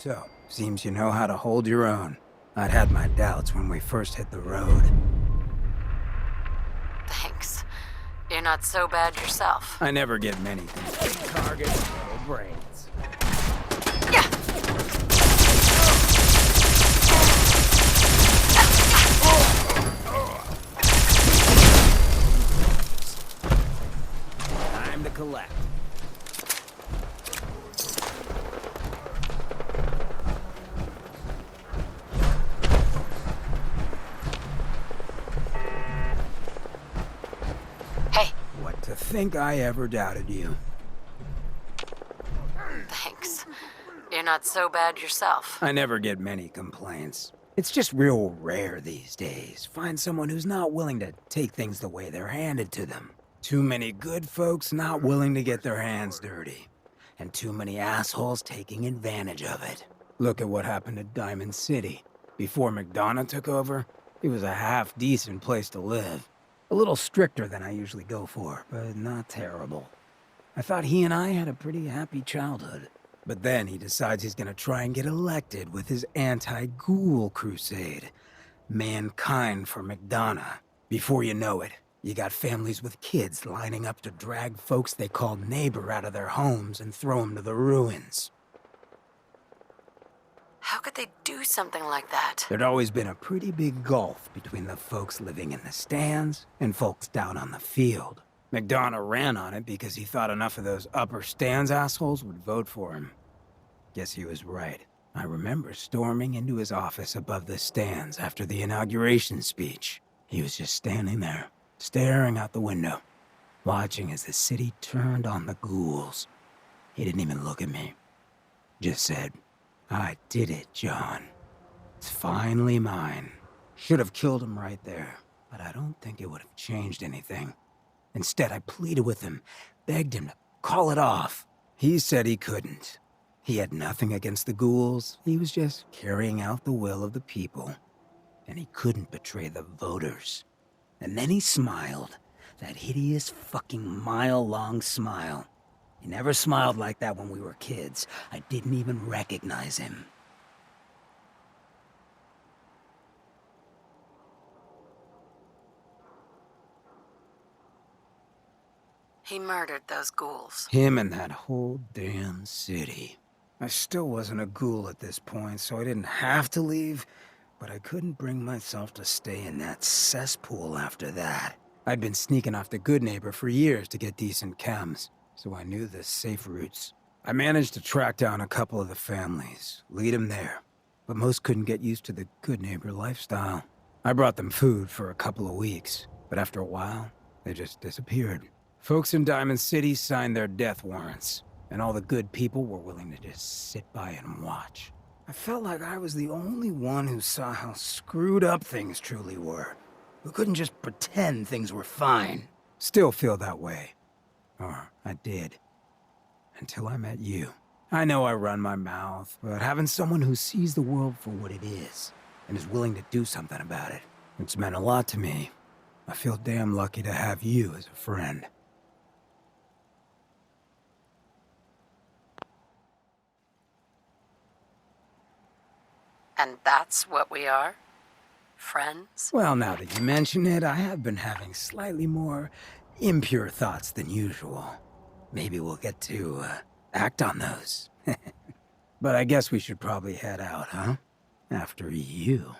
So, seems you know how to hold your own. I'd had my doubts when we first hit the road. Thanks. You're not so bad yourself. I never get many things. Big targets, little brains. Yeah. Time to collect. Hey, What to think I ever doubted you. thanks. You're not so bad yourself. I never get many complaints. It's just real rare these days. Find someone who's not willing to take things the way they're handed to them. Too many good folks not willing to get their hands dirty. And too many assholes taking advantage of it. Look at what happened to Diamond City. Before McDonough took over, it was a half-decent place to live. A little stricter than I usually go for, but not terrible. I thought he and I had a pretty happy childhood. But then he decides he's gonna try and get elected with his anti-ghoul crusade. Mankind for McDonough. Before you know it, you got families with kids lining up to drag folks they called neighbor out of their homes and throw them to the ruins. How could they do something like that? There'd always been a pretty big gulf between the folks living in the stands and folks down on the field. McDonough ran on it because he thought enough of those upper stands assholes would vote for him. Guess he was right. I remember storming into his office above the stands after the inauguration speech. He was just standing there, staring out the window, watching as the city turned on the ghouls. He didn't even look at me. Just said, "I did it, John. It's finally mine." Should have killed him right there, but I don't think it would have changed anything. Instead, I pleaded with him, begged him to call it off. He said he couldn't. He had nothing against the ghouls. He was just carrying out the will of the people. And he couldn't betray the voters. And then he smiled. That hideous fucking mile-long smile. He never smiled like that when we were kids. I didn't even recognize him. He murdered those ghouls. Him and that whole damn city. I still wasn't a ghoul at this point, so I didn't have to leave, but I couldn't bring myself to stay in that cesspool after that. I'd been sneaking off the Good Neighbor for years to get decent chems, so I knew the safe routes. I managed to track down a couple of the families, lead them there, but most couldn't get used to the Good Neighbor lifestyle. I brought them food for a couple of weeks, but after a while, they just disappeared. Folks in Diamond City signed their death warrants, and all the good people were willing to just sit by and watch. I felt like I was the only one who saw how screwed up things truly were, who couldn't just pretend things were fine. Still feel that way. Or I did. Until I met you. I know I run my mouth, but having someone who sees the world for what it is, and is willing to do something about it, it's meant a lot to me. I feel damn lucky to have you as a friend. And that's what we are? Friends? Well, now that you mention it, I have been having slightly more impure thoughts than usual. Maybe we'll get to, act on those. But I guess we should probably head out, huh? After you.